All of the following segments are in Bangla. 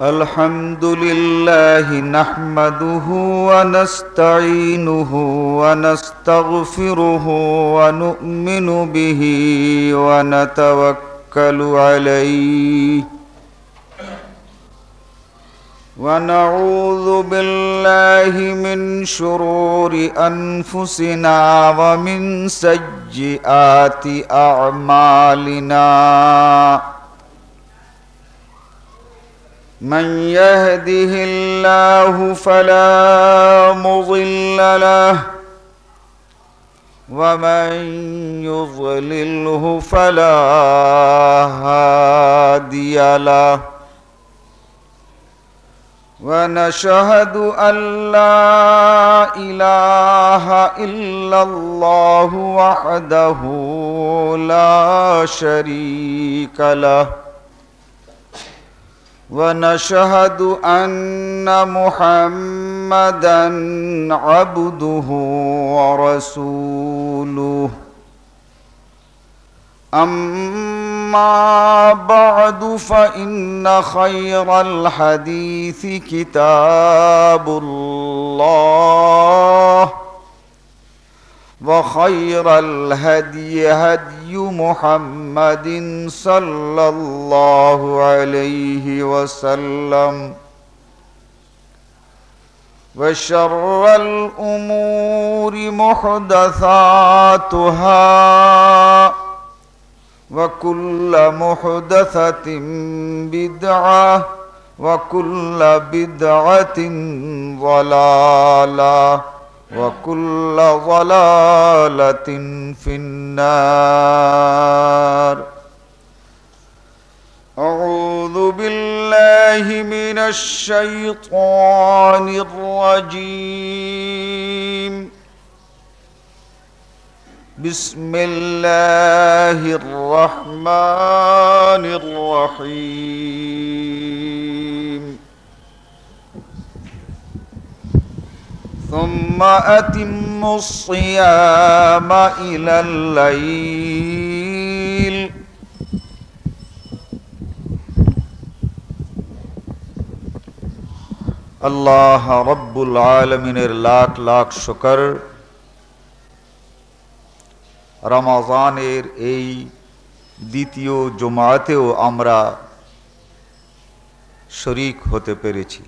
الحمد لله نحمده ونستعينه ونستغفره ونؤمن به ونتوكل عليه ونعوذ بالله من شرور أنفسنا ومن سيئات أعمالنا من يهده الله فلا مضل له ومن يضلله فلا هادي له ونشهد أن لا إله إلا الله وحده لا شريك له ونشهد أن محمدًا عبده ورسوله أما بعد فإن خير الحديث كتاب الله وخير الهدي هدي محمد صلى الله عليه وسلم وشر الأمور محدثاتها وكل محدثة بدعة وكل بدعة ضلالة وكل ضلالة في النار أعوذ بالله من الشيطان الرجيم بسم الله الرحمن الرحيم ثم أتموا الصيام إلى الليل আল্লাহ রব্বুল আলামিনের লাখ লাখ শুকর রমজানের এই দ্বিতীয় জুমাতেও আমরা শরীক হতে পেরেছি।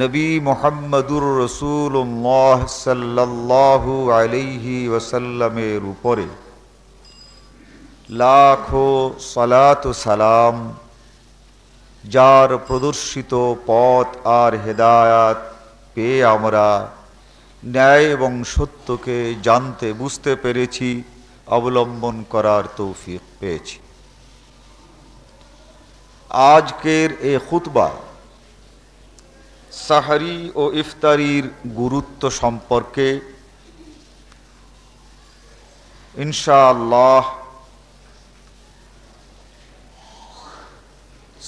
নবী মুহাম্মদুর রাসূলুল্লাহ সাল্লাল্লাহু আলাইহি ওয়াসাল্লামের উপরে লাখো সালাত ও সালাম, যার প্রদর্শিত পথ আর হেদায়াত পেয়ে আমরা ন্যায় এবং সত্যকে জানতে বুঝতে পেরেছি, অবলম্বন করার তৌফিক পেয়েছি। আজকের এই খুতবা সাহরি ও ইফতারির গুরুত্ব সম্পর্কে ইনশাআল্লাহ।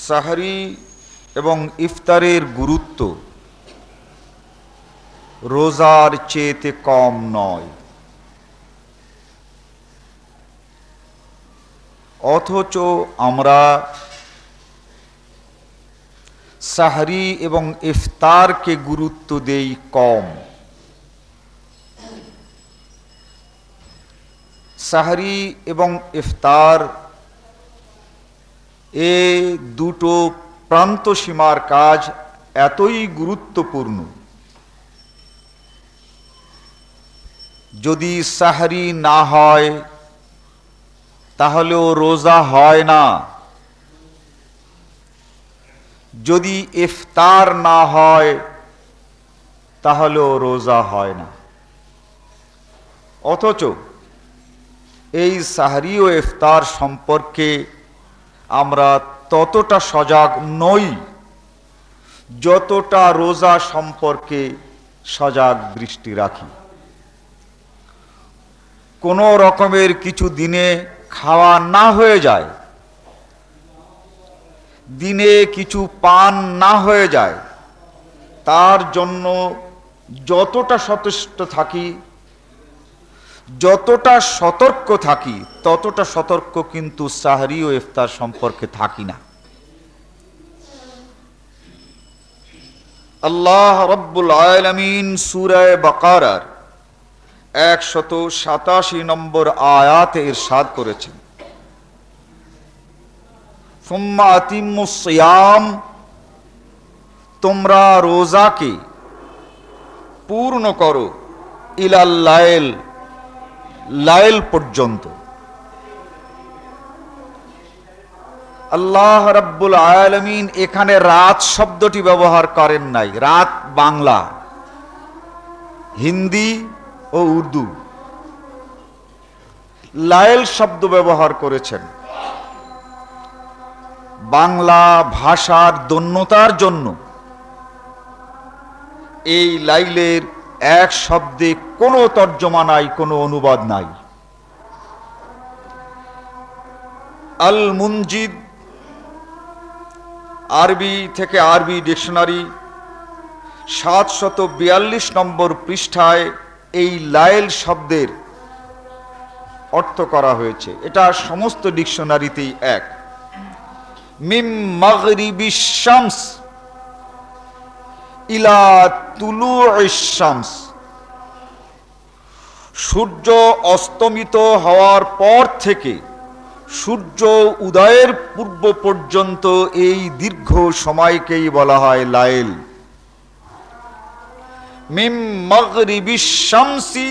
সাহরি এবং ইফতারের গুরুত্ব রোজার চেয়ে কম নয়, অথচ আমরা সাহরি এবং ইফতারকে গুরুত্ব দেই কম। সাহরি এবং ইফতার এ দুটো প্রান্ত সীমার কাজ এতই গুরুত্বপূর্ণ, যদি সাহরি না হয় তাহলেও রোজা হয় না, যদি ইফতার না হয় তাহলেও রোজা হয় না। অথচ এই সাহরি ও ইফতার সম্পর্কে আমরা ততটা সজাগ নই যতটা রোজা সম্পর্কে সজাগ দৃষ্টি রাখি। কোনো রকমের কিছু দিনে খাওয়া না হয়ে যায়, দিনে কিছু পান না হয়ে যায়, তার জন্য যতটা সচেষ্ট থাকি, যতটা সতর্ক থাকি, ততটা সতর্ক কিন্তু সাহরি ও ইফতার সম্পর্কে থাকি না। আল্লাহ রব্বুল আলামিন সূরা বাকারার 187 নম্বর আয়াতে ইরশাদ করেছেন, সুম্মা আতিম্মুস সিয়াম, তোমরা রোজাকে পূর্ণ করো, ইলাল লাইল, লাইল পর্যন্ত। আল্লাহ রাব্বুল আলামিন এখানে রাত শব্দটি ব্যবহার করেন নাই। রাত বাংলা, হিন্দি ও উর্দু। লাইল শব্দ ব্যবহার করেছেন বাংলা ভাষার দন্যতার জন্য। এই লাইলের এক শব্দে কোনো তর্জমা নাই, কোনো অনুবাদ নাই। আল মুনজিদ আরবি থেকে আরবি ডিকশনারি 742 নম্বর পৃষ্ঠায় এই লাইল শব্দের অর্থ করা হয়েছে। এটা সমস্ত ডিকশনারিতেই এক। মিম মাগরিবিশ শামস ইলা তুলুইশ শামস, সূর্য অস্তমিত হওয়ার পর থেকে সূর্য উদয়ের পূর্ব পর্যন্ত এই দীর্ঘ সময়কেই বলা হয় লাইল। মিম মাগরিবিশ শামসি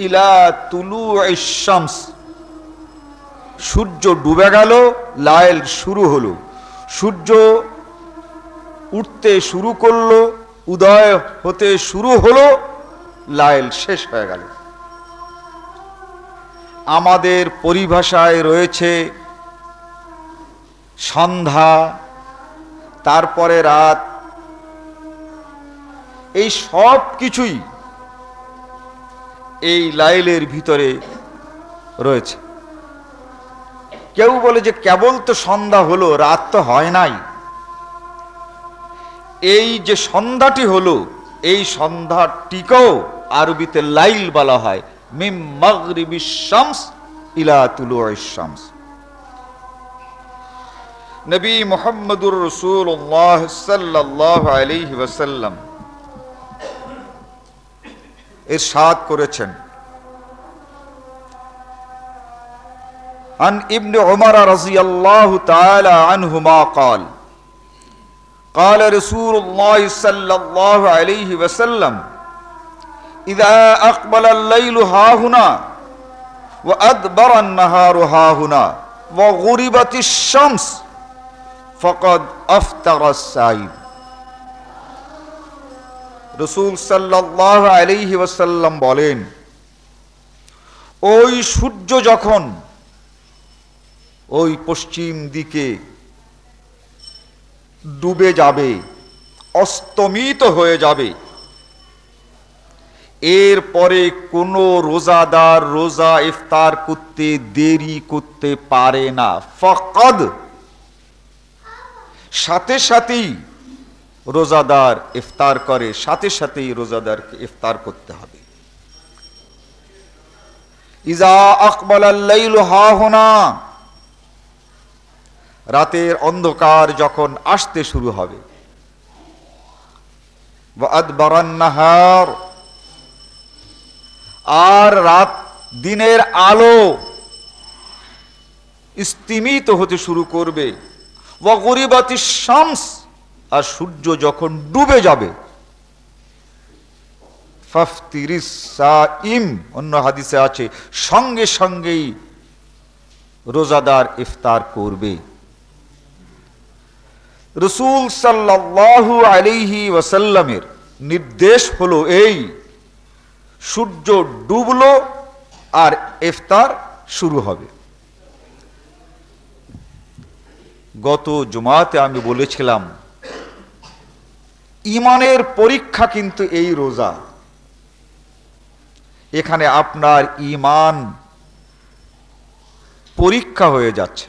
ইলা তুলুইশ শামস, সূর্য ডুবে গেল, লাইল শুরু হলো। সূর্য উঠতে শুরু করলো, উদয় হতে শুরু হলো, লাইল শেষ হয়ে গেল। আমাদের পরিভাষায় রয়েছে সন্ধ্যা, তারপরে রাত। এই সব কিছুই এই লাইলের ভিতরে রয়েছে। কেউ বলে যে কেবল তো সন্ধ্যা হলো, রাত তো হয় নাই। এই যে সন্ধ্যাটি হলো, এই সন্ধ্যাটিকেও আরবিতে লাইল বলা হয়। মিম মাগরিবিশ শামস ইলা তুলুইশ শামস। নবী মুহাম্মদুর রাসূলুল্লাহ সাল্লাল্লাহু আলাইহি ওয়াসাল্লাম ইরশাদ করেছেন, عن ابن عمر رضي الله تعالى عنهما قال قال رسول الله صلى الله عليه وسلم إذا أقبل الليل هاهنا وأدبر النهار هاهنا وغربت الشمس فقد أفطر الصائم। রাসূল সাল্লাল্লাহু আলাইহি ওয়াসাল্লাম বলেন, ওই সূর্য যখন ওই পশ্চিম দিকে ডুবে যাবে, অস্তমিত হয়ে যাবে, এরপরে কোনো রোজাদার রোজা ইফতার করতে দেরি করতে পারে না। ফাকাদ, সাথে সাথেই রোজাদার ইফতার করে, সাথে সাথেই রোজাদারকে ইফতার করতে হবে। ইজা আকবালাল লাইলু হাহুনা, রাতের অন্ধকার যখন আসতে শুরু হবে, ওয়া আদবারান নাহার, আর রাত দিনের আলো স্তিমিত হতে শুরু করবে, ওয়া গুরিবাতিশ শামস, আর সূর্য যখন ডুবে যাবে, ফাফতিরিস সাইম, অন্য হাদিসে আছে সঙ্গে সঙ্গেই রোজাদার ইফতার করবে। রাসূল সাল্লাল্লাহু আলাইহি ওয়াসাল্লামের নির্দেশ হলো এই, সূর্য ডুবলো আর ইফতার শুরু হবে। গত জুমাতে আমি বলেছিলাম, ঈমানের পরীক্ষা কিন্তু এই রোজা। এখানে আপনার ঈমান পরীক্ষা হয়ে যাচ্ছে।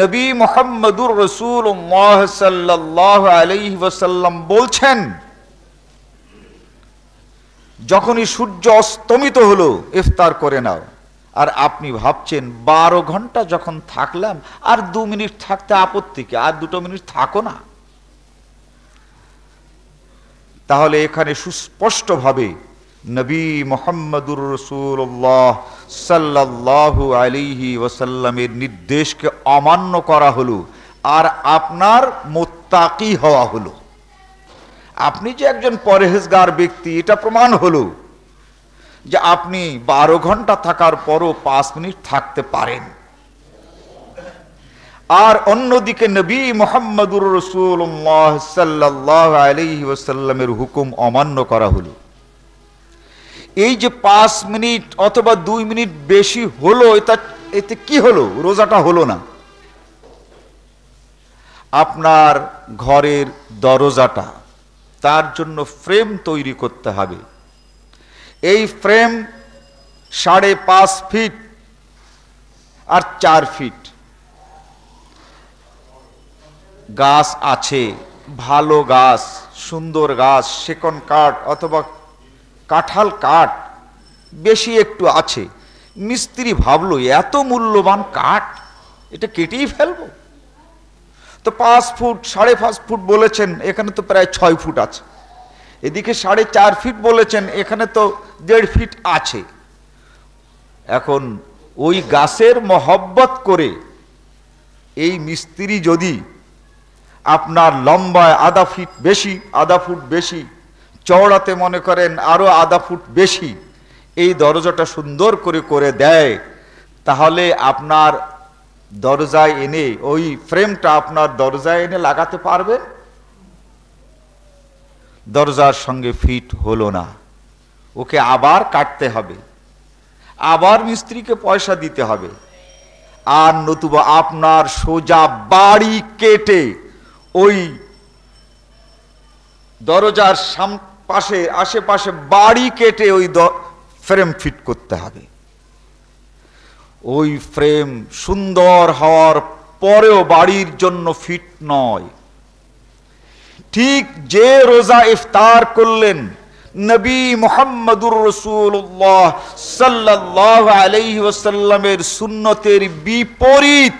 নবী মুহাম্মদুর রাসূলুল্লাহ সাল্লাল্লাহু আলাইহি ওয়াসাল্লাম বলছেন, যখনই সূর্য অস্তমিত হলো ইফতার করে নাও। আর আপনি ভাবছেন 12 ঘন্টা যখন থাকলাম, আর 2 মিনিট থাকতে আপত্তি কি, আর 2 মিনিট থাকো না। তাহলে এখানে সুস্পষ্টভাবে নবী মুহাম্মদুর রাসূলুল্লাহ সাল্লাল্লাহু আলাইহি ওয়াসাল্লামের নির্দেশকে অমান্য করা হলো, আর আপনার মুত্তাকি হওয়া হলো। আপনি যে একজন পরহেজগার ব্যক্তি এটা প্রমাণ হলো যে আপনি 12 ঘন্টা থাকার পরও 5 মিনিট থাকতে পারেন। আর অন্যদিকে নবী মুহাম্মদুর রাসূলুল্লাহ সাল্লাল্লাহু আলাইহি ওয়াসাল্লামের হুকুম অমান্য করা হলো। এই যে 5 মিনিট অথবা 2 মিনিট বেশি হলো, এতে কি হলো? রোজাটা হলো না। আপনার ঘরের দরজাটা, তার জন্য ফ্রেম তৈরি করতে হবে। এই ফ্রেম 5.5 ফিট আর 4 ফিট। গাছ আছে, ভালো গাছ, সুন্দর গাছ, সেকন কাঠ অথবা কাঁঠাল কাঠ বেশি একটু আছে। মিস্ত্রি ভাবলো এত মূল্যবান কাঠ, এটা কেটেই ফেলবো। তো 5 ফুট 5.5 ফুট বলেছেন, এখানে তো প্রায় 6 ফুট আছে। এদিকে 4.5 ফিট বলেছেন, এখানে তো 1.5 ফিট আছে। এখন ওই গাছের মহব্বত করে এই মিস্ত্রি যদি আপনার লম্বায় আধা ফুট বেশি, চওড়াতে মনে করেন আরো আধা ফুট বেশি এই দরজাটা সুন্দর করে দেয়, তাহলে আপনার দরজায় এনে ওই ফ্রেমটা আপনার দরজায় এনে লাগাতে পারবেন? দরজার সঙ্গে ফিট হলো না, ওকে আবার কাটতে হবে, আবার মিস্ত্রিকে পয়সা দিতে হবে। আর নতুবা আপনার সোজা বাড়ি কেটে ওই দরজার আশেপাশে বাড়ি কেটে ওই ফ্রেম ফিট করতে হবে। ওই ফ্রেম সুন্দর হওয়ার পরেও বাড়ির জন্য ফিট নয়। ঠিক যে রোজা ইফতার করলেন নবী মুহাম্মদুর রাসূলুল্লাহ সাল্লাল্লাহু আলাইহি ওয়াসাল্লামের সুন্নতের বিপরীত,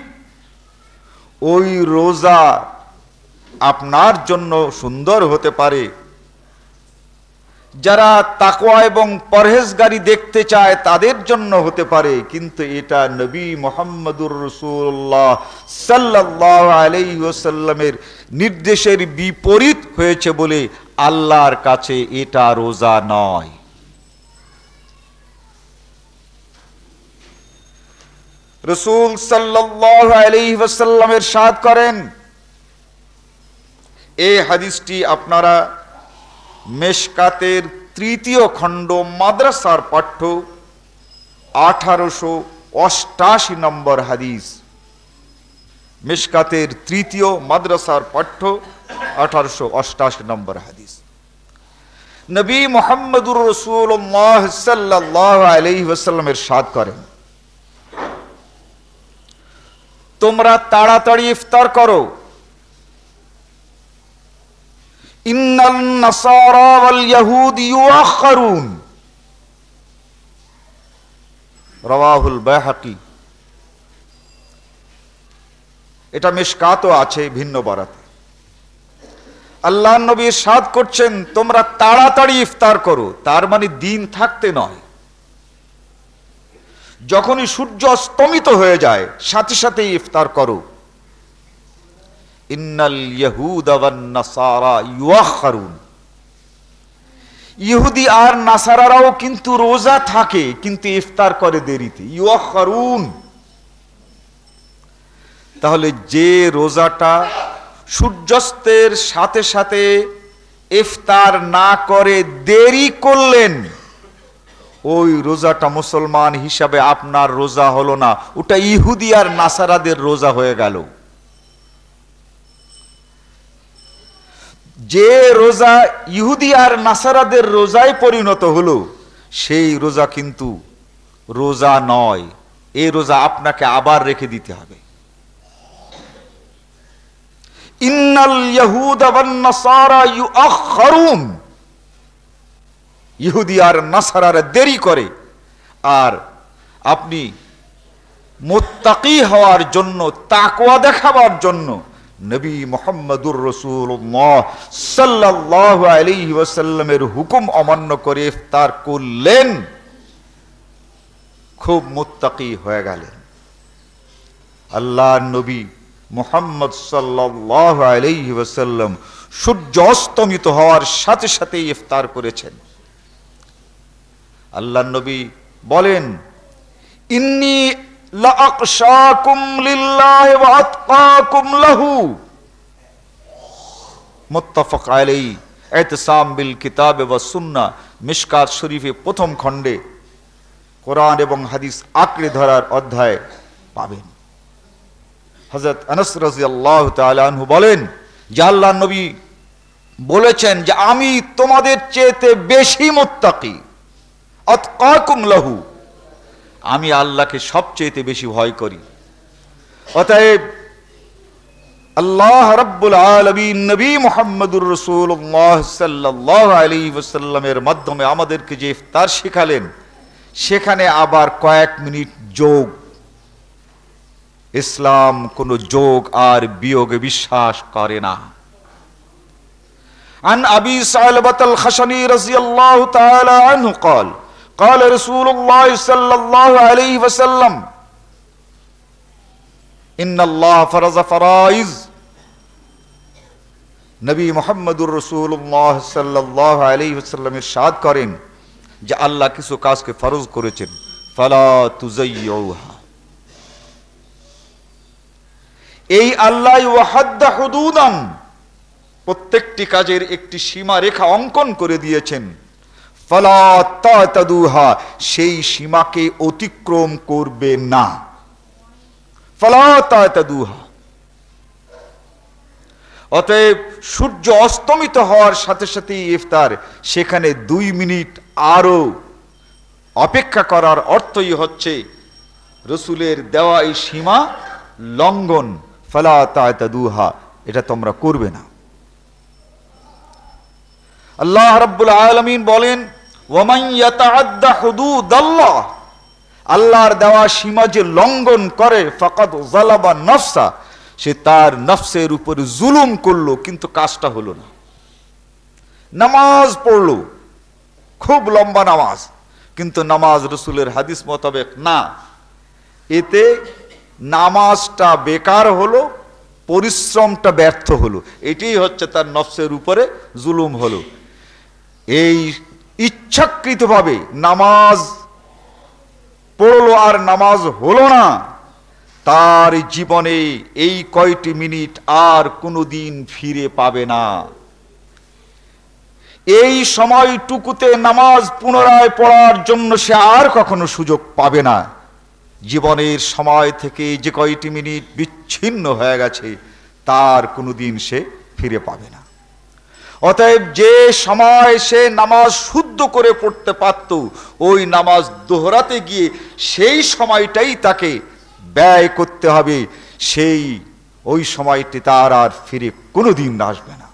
ওই রোজা আপনার জন্য সুন্দর হতে পারে। যারা তাকওয়া এবং পরহেজগারি দেখতে চায় তাদের জন্য হতে পারে, কিন্তু এটা নবী মুহাম্মদুর রাসূলুল্লাহ সাল্লাল্লাহু আলাইহি ওয়াসাল্লামের নির্দেশের বিপরীত হয়েছে বলে আল্লাহর কাছে এটা রোজা নয়। রাসূল সাল্লাল্লাহু আলাইহি ওয়াসাল্লাম ইরশাদ করেন, এই হাদিসটি আপনারা মেশকাতের 3য় খণ্ড মাদ্রাসার পাঠ্য 1888 নম্বর হাদিস। মেশকাতের 3য় মাদ্রাসার পাঠ্য 1888 নম্বর হাদিস। নবী মুহাম্মদুর রাসূলুল্লাহ সাল্লাল্লাহু আলাইহি ওয়াসাল্লাম ইরশাদ করেন, তোমরা তাড়াতাড়ি ইফতার করো। ইন্নাল নাসারা ওয়াল ইয়াহুদ ইউআখিরুন, রাওয়াহুল বাইহাকি। এটা মিশকাতও আছে ভিন্ন বরাতে। আল্লাহর নবী ইরশাদ করছেন, তোমরা তাড়াতাড়ি ইফতার করো। তার মানে দিন থাকতে নয়, যখনই সূর্য অস্তমিত হয়ে যায় সাথে সাথে ইফতার করো। ইন্নাল ইয়াহুদা ওয়ান নাসারা ইউআখিরুন, ইহুদি আর নাসারারাও কিন্তু রোজা থাকে, কিন্তু ইফতার করে দেরিতে, ইউআখিরুন। তাহলে যে রোজাটা সূর্যাস্তের সাথে সাথে ইফতার না করে দেরি করলেন, ওই রোজাটা মুসলমান হিসাবে আপনার রোজা হলো না, ওটা ইহুদি আর নাসারাদের রোজা হয়ে গেল। যে রোজা ইহুদি আর নাসারাদের রোজায় পরিণত হলো, সেই রোজা কিন্তু রোজা নয়। এই রোজা আপনাকে আবার রেখে দিতে হবে। ইন্নাল ইয়াহুদা ওয়ান নাসারা ইউআখিরুন, ইহুদি আর নাসারারা দেরি করে। আর আপনি মুত্তাকি হওয়ার জন্য, তাকওয়া দেখাবার জন্য নবী মুহাম্মদুর রাসূলুল্লাহ সাল্লাল্লাহু আলাইহি ওয়াসাল্লামের হুকুম অমান্য করে ইফতার করলেন, খুব মুত্তাকি হয়ে গেলেন। আল্লাহর নবী মুহাম্মদ সাল্লাল্লাহু আলাইহি ওয়াসাল্লাম সূর্য অস্তমিত হওয়ার সাথে সাথে ইফতার করেছেন। আল্লাহর নবী বলেন, ইন্নী লাআকশাকুম লিল্লাহি ওয়া আতকাকুম লাহু। মুত্তাফাক আলাইহি, ইতিসাম বিল কিতাব ওয়া সুন্নাহ, মিশকাত শরীফে প্রথম খণ্ডে কোরআন এবং হাদিস আঁকড়ে ধরার অধ্যায় পাবেন। হযরত আনাস রাদিয়াল্লাহু তাআলা আনহু বলেন যে আল্লাহর নবী বলেছেন যে আমি তোমাদের চেয়েতে বেশি মুত্তাকি, আতকাকুম লাহু, আমি আল্লাহকে সবচেয়ে বেশি ভয় করি। অতএব আল্লাহ রাব্বুল আলামিন নবী মুহাম্মদুর রাসূলুল্লাহ সাল্লাল্লাহু আলাইহি ওয়াসাল্লামের মাধ্যমে আমাদেরকে যে ইফতার শেখালেন, সেখানে আবার কয়েক মিনিট যোগ। ইসলাম কোনো যোগ আর বিয়োগে বিশ্বাস করে না। عن أبي ثعلبة الخشني رضي الله تعالى عنه قال قال رسول الله صلى الله عليه وسلم إن الله فرض فرائض। নবী মুহাম্মদুর রাসূলুল্লাহ সাল্লাল্লাহু আলাইহি ওয়াসাল্লাম ইরশাদ করেন যে আল্লাহ কিছু কাজকে ফরজ করেছেন, ফালা তুযায়্যুহা। এই আল্লাহ ওয়াহাদ্দা হুদুদান, প্রত্যেকটি কাজের একটি সীমা রেখা অঙ্কন করে দিয়েছেন। ফালা তাতাদুহা, সেই সীমাকে অতিক্রম করবে না। ফালা তাতাদুহা। অতএব সূর্য অস্তমিত হওয়ার সাথে সাথে ইফতার, সেখানে 2 মিনিট আরো অপেক্ষা করার অর্থই হচ্ছে রাসূলের দেওয়া এই সীমা লঙ্ঘন। ফালা তাতাদুহা, এটা তোমরা করবে না। আল্লাহ রাব্বুল আলামিন বলেন, ওয়ামান ইয়াতাআদ্দা হুদুদাল্লাহ, আল্লাহর দেওয়া সীমা যে লঙ্ঘন করে, ফাকাদ যালাবা নাফসা, সে তার নফসের উপর জুলুম করলো, কিন্তু কাজটা হলো না। নামাজ পড়লো, খুব লম্বা নামাজ, কিন্তু নামাজ রাসূলের হাদিস মোতাবেক না, এতে নামাজটা বেকার হলো, পরিশ্রমটা ব্যর্থ হলো। এটাই হচ্ছে তার নফসের উপরে জুলুম হলো। এই ইচ্ছাকৃতভাবে নামাজ পড়লো আর নামাজ হলো না, তার জীবনে এই কয়টি মিনিট আর কোনোদিন ফিরে পাবে না। এই সময়টুকুতে নামাজ পুনরায় পড়ার জন্য সে আর কখনো সুযোগ পাবে না। জীবনের সময় থেকে যে কয়টি মিনিট বিচ্ছিন্ন হয়ে গেছে, তার কোনোদিন সে ফিরে পাবে না। অতএব যে সময় সে নামাজ শুদ্ধ করে পড়তে পারত, ওই নামাজ দোহরাতে গিয়ে সেই সময়টাই তাকে ব্যয় করতে হবে। ওই সময়টি তার আর ফিরে কোনোদিন আসবে না।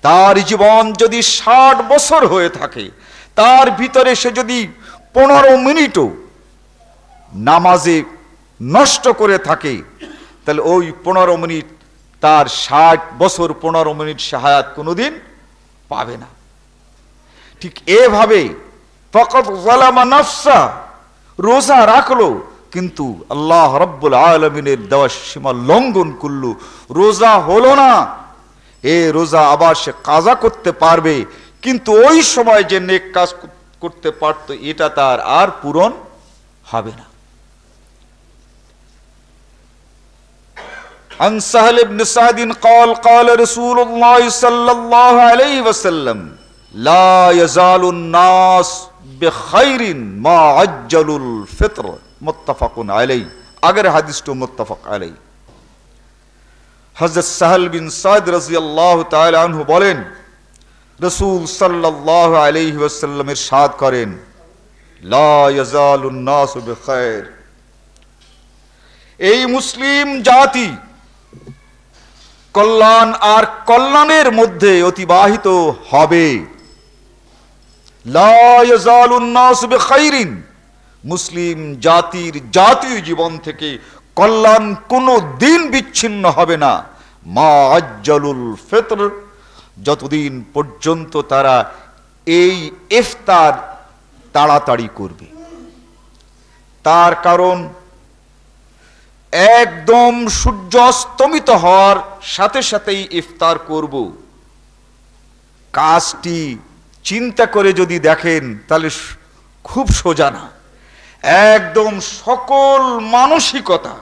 তার জীবন যদি 60 বছর হয়ে থাকে, তার ভিতরে সে যদি 15 মিনিটও নামাজে নষ্ট করে থাকে, তাহলে ওই 15 মিনিট তার 60 বছর 15 মিনিট সে হায়াত কোনোদিন পাবে না। ঠিক এভাবে ফাকাদ যালামা নাফসা, রোজা রাখলো কিন্তু আল্লাহ রাব্বুল আলামিনের দেওয়া সীমা লঙ্ঘন করলো, রোজা হলো না। রোজা আবার সে কাজা করতে পারবে, কিন্তু ওই সময় যে নেক কাজ করতে পারতো, এটা তার আর পূরণ হবে না। عن سهل بن سعد قال قال رسول الله صلى الله عليه وسلم لا يزال الناس بخير ما عجلوا الفطر متفق عليه। আগের হাদিসটা মুত্তাফাক আলাইহি। হযরত সাহল বিন সাদ রাদিয়াল্লাহু তাআলা আনহু বলেন, রাসূল সাল্লাল্লাহু আলাইহি ওয়াসাল্লাম ইরশাদ করেন, লা ইয়াজালুন নাসু বিখাইর, এই মুসলিম জাতি কল্যাণ আর কল্যাণের মধ্যে অতিবাহিত হবে। লা ইয়াজালুন নাসু বিখাইরিন, মুসলিম জাতির জাতীয় জীবন থেকে কল্যাণ কোনো দিন বিচ্ছিন্ন হবে না মা আজ্জালুল ফিতর, যতদিন পর্যন্ত তারা এই ইফতার তাড়াতাড়ি করবে। তার কারণ একদম সূর্য অস্তমিত হওয়ার সাথে সাথেই ইফতার করব, কাজটি চিন্তা করে যদি দেখেন তাহলে খুব সোজা না। একদম সকল মানসিকতা,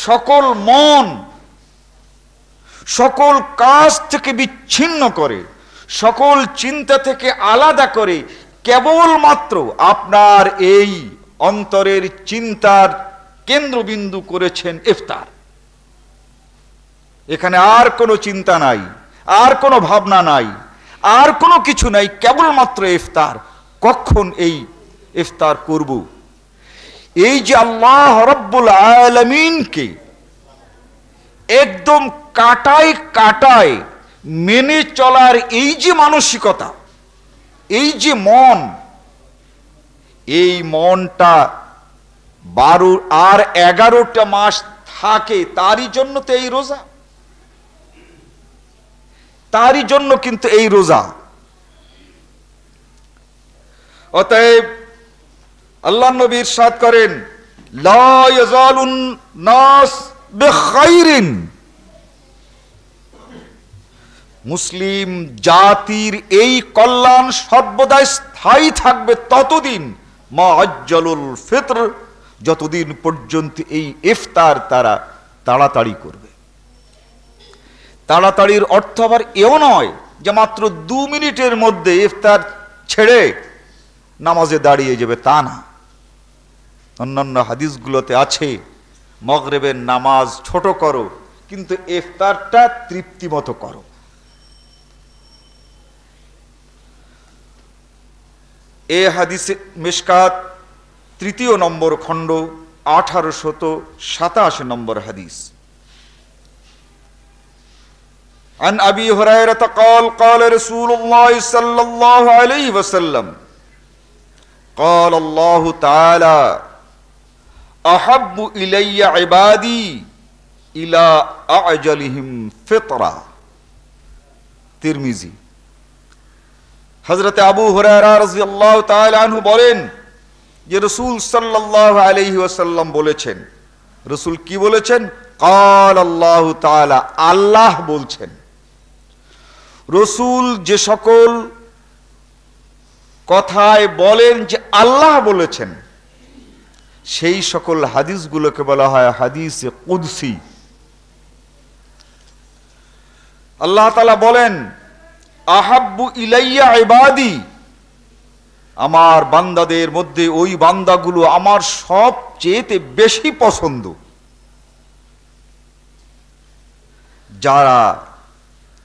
সকল মন, সকল কাজ থেকে বিচ্ছিন্ন করে, সকল চিন্তা থেকে আলাদা করে কেবলমাত্র আপনার এই অন্তরের চিন্তার কেন্দ্রবিন্দু করেছেন ইফতার। এখানে আর কোনো চিন্তা নাই, আর কোনো ভাবনা নাই, আর কোনো কিছু নাই, কেবলমাত্র ইফতার। কখন এই ইফতার করব? এই যে আল্লাহ রাব্বুল আলামিনকে একদম কাটায় কাটায় মেনে চলার এই যে মানসিকতা, এই যে মন, এই মনটা 12 আর 11টা মাস থাকে, তারই জন্য তো এই রোজা, তারই জন্য কিন্তু এই রোজা। অতএব আল্লাহ নবী ইরশাদ করেন, লা ইয়াজালুন নাস বিখাইরিন, মুসলিম জাতির এই কল্যাণ সর্বদা স্থায়ী থাকবে ততদিন মা আজ্জালুল ফিতর, যতদিন পর্যন্ত এই ইফতার তারা তাড়াতাড়ি করবে। তাড়াতাড়ির অর্থ আবার এও নয় যে মাত্র 2 মিনিটের মধ্যে ইফতার ছেড়ে নামাজে দাঁড়িয়ে যাবে, তা না। অন্যান্য হাদিসগুলোতে আছে মাগরিবের নামাজ ছোট করো কিন্তু ইফতারটা তৃপ্তিমতো করো। এ হাদিসে মিশকাত 3 নম্বর খণ্ড 1887 নম্বর হাদিস। عن أبي هريرة قال قال رسول الله صلى الله عليه وسلم قال الله تعالى أحب إلي عبادي إلى أعجلهم فطرة। তিরমিজি। হযরত আবু হুরায়রা রাদিয়াল্লাহু তাআলা আনহু বলেন যে রাসূল সাল্লাল্লাহু আলাইহি ওয়াসাল্লাম বলেছেন। রাসূল কি বলেছেন? قال الله تعالى, আল্লাহ বলছেন। রাসূল যে সকল কথায় বলেন যে আল্লাহ বলেছেন, সেই সকল হাদিসগুলোকে বলা হয় হাদিসে কুদসি। আল্লাহ তাআলা বলেন, আহাব্বু ইলাইয়া ইবাদি, আমার বান্দাদের মধ্যে ওই বান্দাগুলো আমার সবচেয়ে বেশি পছন্দ যারা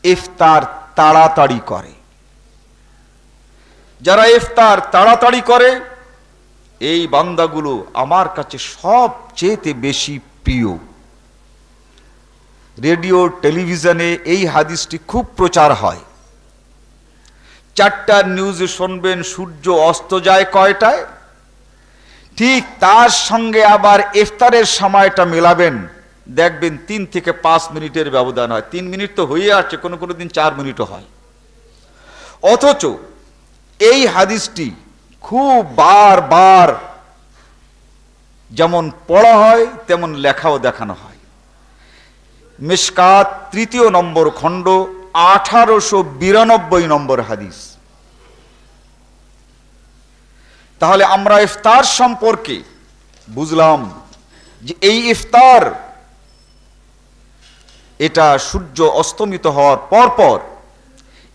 ইফতার তাড়াতাড়ি করে। যারা ইফতার তাড়াতাড়ি করে এই বান্দাগুলো আমার কাছে সবচেয়ে বেশি প্রিয়। রেডিও টেলিভিশনে এই হাদিসটি খুব প্রচার হয়। 4টার নিউজে শুনবেন সূর্য অস্ত যায় কয়টায়, ঠিক তার সঙ্গে আবার ইফতারের সময়টা মেলাবেন, দেখবেন 3 থেকে 5 মিনিটের ব্যবধান হয়। 3 মিনিট তো হয়ে আসছে, কোনো কোনো দিন 4 মিনিটও হয়। অথচ এই হাদিসটি খুব বারবার যেমন পড়া হয় তেমন লেখাও দেখানো হয়। মিশকাত 3 নম্বর খণ্ড 1892 নম্বর হাদিস। তাহলে আমরা ইফতার সম্পর্কে বুঝলাম যে এই ইফতার এটা সূর্য অস্তমিত হওয়ার পরপর।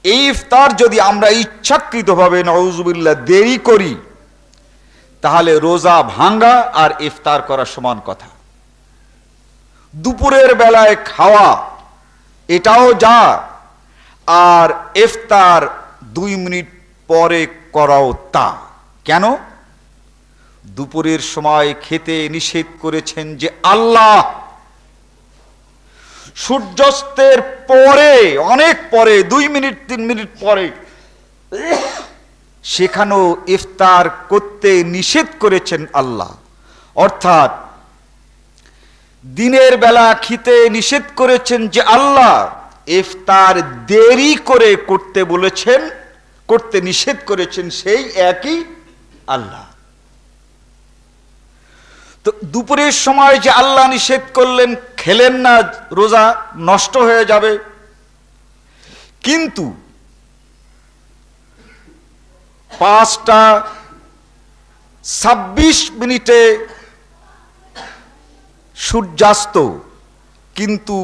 এই ইফতার যদি আমরা ইচ্ছাকৃতভাবে নাউজুবিল্লাহ দেরি করি তাহলে রোজা ভাঙ্গা আর ইফতার করা সমান কথা। দুপুরের বেলায় খাওয়া এটাও যা, আর ইফতার 2 মিনিট পরে করাও তা। কেন? দুপুরের সময় খেতে নিষেধ করেছেন যে আল্লাহ, সূর্যাস্তের পরে, অনেক পরে, 2 মিনিট 3 মিনিট পরে সেখানেও ইফতার করতে নিষেধ করেছেন আল্লাহ। অর্থাৎ দিনের বেলা খেতে নিষেধ করেছেন যে আল্লাহ, ইফতার দেরি করে করতে বলেছেন, করতে নিষেধ করেছেন সেই একই আল্লাহ। তো দুপুরের সময় যে আল্লাহ নিষেধ করলেন খেলেন না, রোজা নষ্ট হয়ে যাবে, কিন্তু 5:26 সূর্যাস্ত, কিন্তু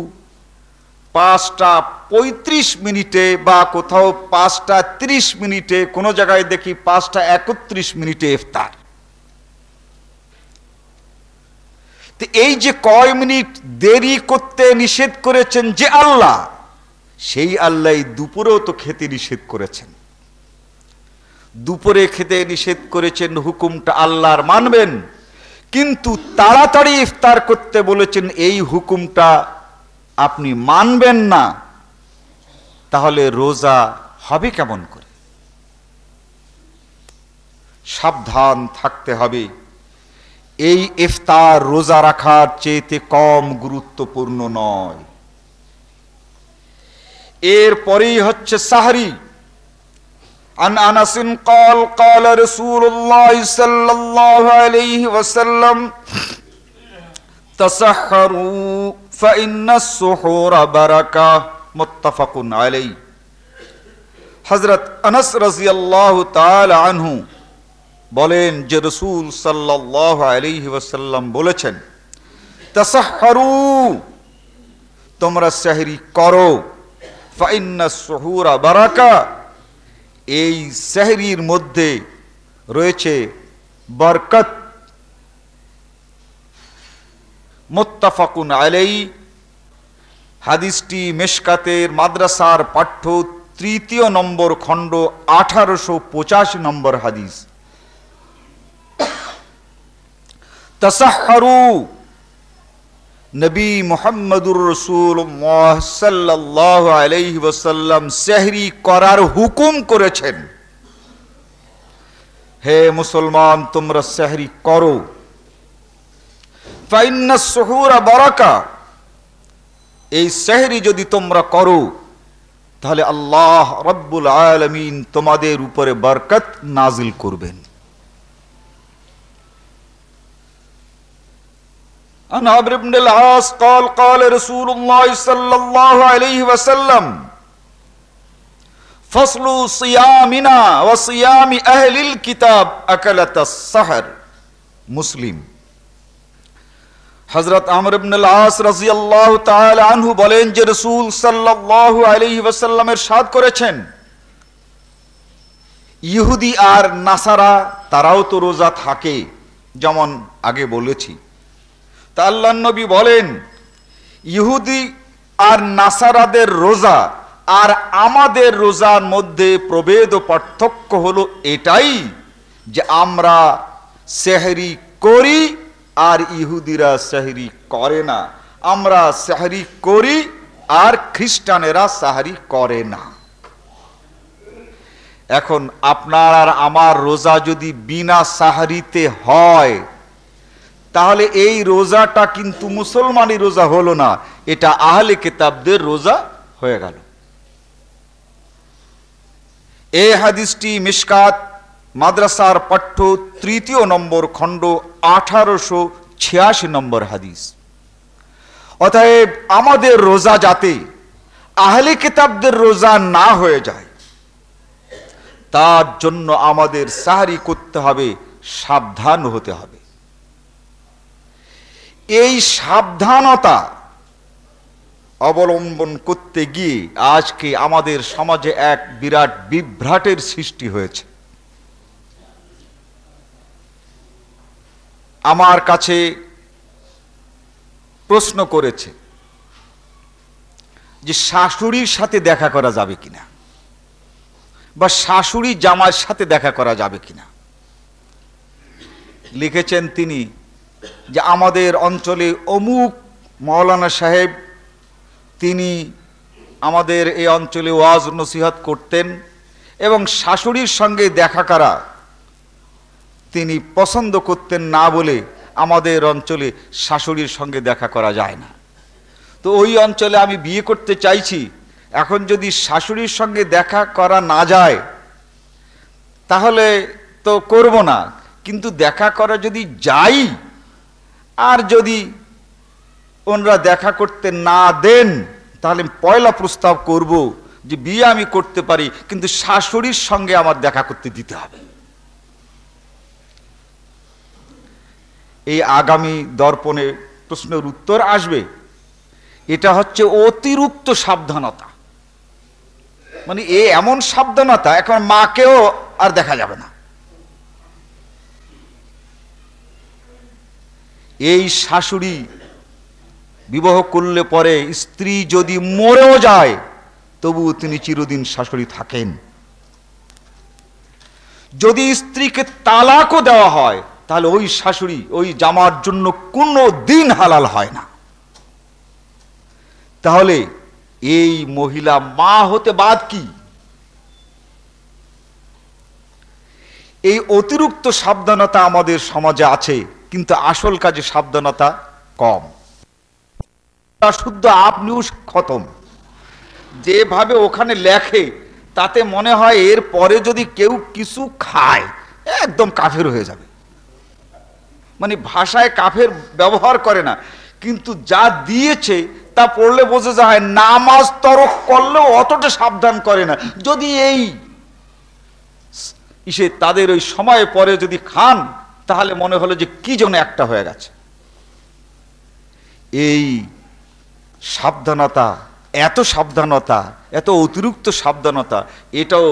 5:35 বা কোথাও 5:30, কোনো জায়গায় দেখি 5:31 ইফতার। তো এই যে কয় মিনিট দেরি করতে নিষেধ করেছেন যে আল্লাহ, সেই আল্লাহ দুপুরেও তো খেতে নিষেধ করেছেন। দুপুরে খেতে নিষেধ করেছেন, হুকুমটা আল্লাহর মানবেন, কিন্তু তাড়াতাড়ি ইফতার করতে বলেছেন, এই হুকুমটা আপনি মানবেন না, তাহলে রোজা হবে কেমন করে? সাবধান থাকতে হবে। এই ইফতার রোজা রাখার চেয়ে কম গুরুত্বপূর্ণ নয়। এরপরেই হচ্ছে সাহরি। عن أنس قال قال رسول الله صلى الله عليه وسلم تسحروا فإن السحور بركة متفق عليه। হযরত আনাস রাদিয়াল্লাহু তাআলা আনহু বলেন যে রাসূল সাল্লাল্লাহু আলাইহি ওয়াসাল্লাম বলেছেন, তাসাহহারু, তোমরা সেহরি করো, ফাইন্নাস সুহুরা বারাকা, এই সেহরির মধ্যে রয়েছে বরকত। মুত্তাফাকুন আলাইহি। হাদিসটি মিশকাতের মাদ্রাসার পাঠ্য 3 নম্বর খণ্ড 1885 নম্বর হাদিস। তাসাহহারু, নবী মুহাম্মদুর রাসূলুল্লাহ সাল্লাল্লাহু আলাইহি ওয়াসাল্লাম সেহরি করার হুকুম করেছেন। হে মুসলমান, তোমরা সেহরি করো। ফাইন্নাস সুহুরা বারাকা, এই সেহরি যদি তোমরা করো তাহলে আল্লাহ রাব্বুল আলামিন তোমাদের উপরে বরকত নাজিল করবেন। عن عمرو بن العاص قال قال رسول الله صلى الله عليه وسلم فصل صيامنا وصيام أهل الكتاب أكلة السحر। মুসলিম। হযরত আমর ইবনে আল আস রাদিয়াল্লাহু তাআলা আনহু বলেন যে রাসূল সাল্লাল্লাহু আলাইহি ওয়াসাল্লাম ইরশাদ করেছেন, ইহুদি আর নাসারা তারাও তো রোজা থাকে, যেমন আগে বলেছি। তা আল্লাহর নবী বলেন, ইহুদি আর নাসারাদের রোজা আর আমাদের রোজার মধ্যে প্রভেদ ও পার্থক্য হলো এটাই যে আমরা সেহরি করি আর ইহুদিরা সেহরি করে না। আমরা সেহরি করি আর খ্রিস্টানেরা সেহরি করে না। এখন আপনার আর আমার রোজা যদি বিনা সাহরিতে হয়, তাহলে এই রোজাটা কিন্তু মুসলমানি রোজা হলো না, এটা আহলে কিতাবদের রোজা হয়ে গেল। এই হাদিসটি মিশকাত মাদ্রাসার পাঠ্য 3 নম্বর খণ্ড 1886 নম্বর হাদিস। অতএব আমাদের রোজা যাতে আহলে কিতাবদের রোজা না হয়ে যায়, তার জন্য আমাদের সাহরি করতে হবে, সাবধান হতে হবে। এই সাবধানতা অবলম্বন করতে গিয়ে আজকে আমাদের সমাজে এক বিরাট বিভ্রাটের সৃষ্টি হয়েছে। আমার কাছে প্রশ্ন করেছে যে শাশুড়ির সাথে দেখা করা যাবে কিনা, বা শাশুড়ি জামাইয়ের সাথে দেখা করা যাবে কিনা। লিখেছেন তিনি যে আমাদের অঞ্চলে অমুক মাওলানা সাহেব, তিনি আমাদের এই অঞ্চলে ওয়াজ নসিহত করতেন এবং শাশুড়ির সঙ্গে দেখা করা তিনি পছন্দ করতেন না বলে আমাদের অঞ্চলে শাশুড়ির সঙ্গে দেখা করা যায় না। তো ওই অঞ্চলে আমি বিয়ে করতে চাইছি, এখন যদি শাশুড়ির সঙ্গে দেখা করা না যায় তাহলে তো করব না, কিন্তু দেখা করা যদি যাই আর যদি ওনারা দেখা করতে না দেন তাহলে পয়লা প্রস্তাব করব যে বিয়ে আমি করতে পারি, কিন্তু শাশুড়ির সঙ্গে আমার দেখা করতে দিতে হবে। এই আগামী দর্পণে প্রশ্নের উত্তর আসবে। এটা হচ্ছে অতিরিক্ত সাবধানতা, মানে এমন সাবধানতা এখন মাকেও আর দেখা যাবে না। এই শাশুড়ি বিবাহ করলে পরে স্ত্রী যদি মরেও যায় তবুও তিনি চিরদিন শাশুড়ি থাকেন। যদি স্ত্রীকে তালাকও দেওয়া হয় তাহলে ওই শাশুড়ি ওই জামার জন্য কোনো দিন হালাল হয় না। তাহলে এই মহিলা মা হতে বাদ কি? এই অতিরিক্ত সাবধানতা আমাদের সমাজে আছে, কিন্তু আসল কাজে সাবধানতা কম। শুদ্ধ আপ নিউজ খতম, যেভাবে ওখানে লেখে তাতে মনে হয় এর পরে যদি কেউ কিছু খায় একদম কাফের হয়ে যাবে। মানে ভাষায় কাফের ব্যবহার করে না, কিন্তু যা দিয়েছে তা পড়লে বোঝা যায় নামাজ তরক করলেও অতটা সাবধান করে না। যদি এই ইসে তাদের ওই সময় পরে যদি খান তাহলে মনে হলো যে কি যেন একটা হয়ে গেছে। এই সাবধানতা, এত সাবধানতা, এত অতিরিক্ত সাবধানতা, এটাও